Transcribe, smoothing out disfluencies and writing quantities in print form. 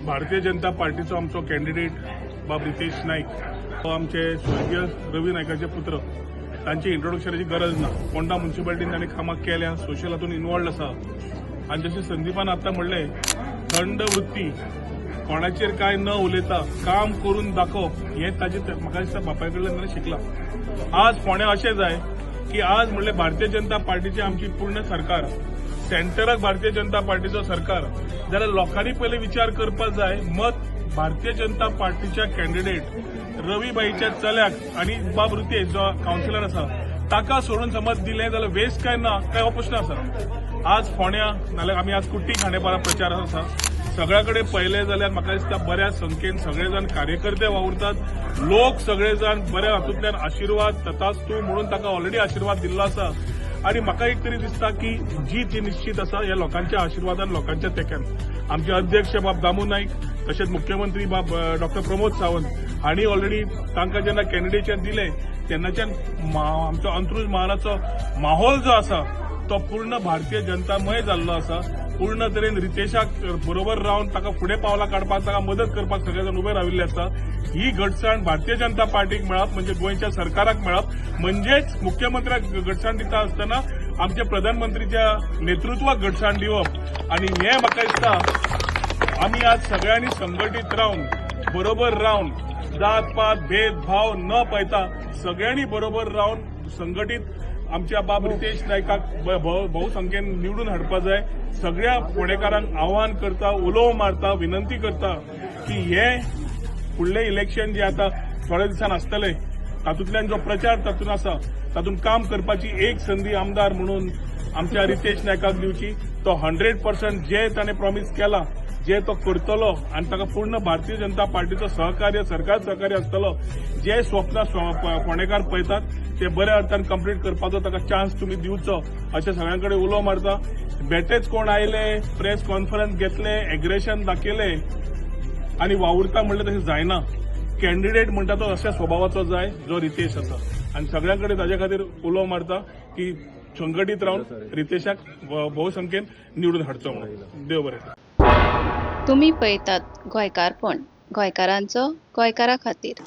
भारतीय जनता पार्टीचो आमचो कॅन्डिडेट बाब रितेश नाईक तो आमचे स्वर्गीय रवी नायकाचे पुत्र तांची इंट्रोडक्शनाची गरज ना. फोंडा म्युन्सिपालिटीन तांणी कामां केल्या, सोशल हातून इन्वॉल्ड आसा. आनी जशें संदीपान आतां म्हणलें, थंड वृत्ती, कोणाचेर काय न उलयता काम करून दाखोवप हें ताजे म्हाका दिसता बापाय कडल्यान ताणें शिकलां. आज फोंड्या अशें जाय की आज म्हणले भारतीय जनता पार्टीची आमची पूर्ण सरकार, सेंटराक भारतीय जनता पार्टीचो सरकार, जाल्यार लोकांनी पयलीं विचार करपाक जाय मत भारतीय जनता पार्टीच्या कॅन्डिडेट रवीबाईच्या चल्याक आनी बाब रितेश जो कावन्सिलर आसा ताका सोडून समज दिलें जाल्यार वेस्ट काय ना काय हो प्रश्न आसा. आज फोंड्या नाल्यार आमी आज कुट्टी खांडेपारा प्रचार आसा, सगळ्या कडेन पळयलें जाल्यार म्हाका दिसता बऱ्या संख्येन सगळे जाण कार्यकर्ते वावुरतात. लोक सगळे जाण बऱ्या हातूंतल्यान आशिर्वाद तथास्तू म्हणून ताका ऑलरेडी आशिर्वाद दिल्लो आसा. आणि म्हाका एक तरी दिसता की जीत ही निश्चित आसा ह्या लोकांच्या आशिर्वादान, लोकांच्या तेक्यान. आमचे अध्यक्ष बाब दामू नाईक, तशेंच मुख्यमंत्री बाब डॉक्टर प्रमोद सावंत हांणी ऑलरेडी तांकां जेन्ना कॅन्डिडेटशन दिलें तेन्नाच्यान आमचो अंत्रुज महालाचो माहोल जो आसा तो पूर्ण भारतीय जनतामय जाल्लो आसा. पूर्ण तरेन रितेशाक बरोबर रावन ताका फुडें पावलां काडपाक, ताका मदत करपाक सगळे जाण उबे राविल्ले आसा. ही घटसाण भारतीय जनता पार्टीक मेळप म्हणजे गोंयच्या सरकाराक मेळप, म्हणजेच मुख्यमंत्र्याक घटसाण दिता आसतना आमच्या प्रधानमंत्रीच्या नेतृत्वाक घटसाण दिवप. आणि हें म्हाका दिसता आमी आज सगळ्यांनी संघटीत रावन, बरोबर रावन, जात पात भेदभाव न पळयता सगळ्यांनी बरोबर रावन संघटीत आमच्या बाब रितेश नायकाक बहुसंख्येन निवडून हाडपा जाय. सगळ्या फोंडेकारांक आव्हान करता, उलोव मारता, विनंती करता की हे फुडलें इलेक्शन जे आता थोड्या दिसान आसतलें तातूंतल्यान जो प्रचार तातूंत आसा तातूंत काम करपाची एक संदी आमदार म्हणून आमच्या रितेश नायकाक दिवची. तो 100% जे ताणें प्रॉमिस केला, जे तो करतलो आनी ताका पूर्ण भारतीय जनता पार्टीचो सहकार्य, सरकार सहकार्य आसतलो. जे स्वप्न फोंडेकार पळयतात ते बऱ्या अर्थान कंप्लीट करपाचो ताका चान्स तुमी दिवचो अशें सगळ्यां कडेन उलोव मारता. बेटेच कोण आयले, प्रेस कॉन्फरन्स घेतले, एग्रेशन दाखयलें आनी वावुरता म्हणलें तशें जायना. कॅन्डिडेट म्हणटा तो अशा स्वभावाचो जाय जो रितेश आसा. आनी सगळ्यां कडेन ताजे खातीर उलोव मारता की संघटीत रावन रितेशाक बहुसंख्येन निवडून हाडचो म्हणून. देव बरें. तुम्ही पळयतात गोंयकारपण, गोंयकारांचो गोंयकारा खातीर.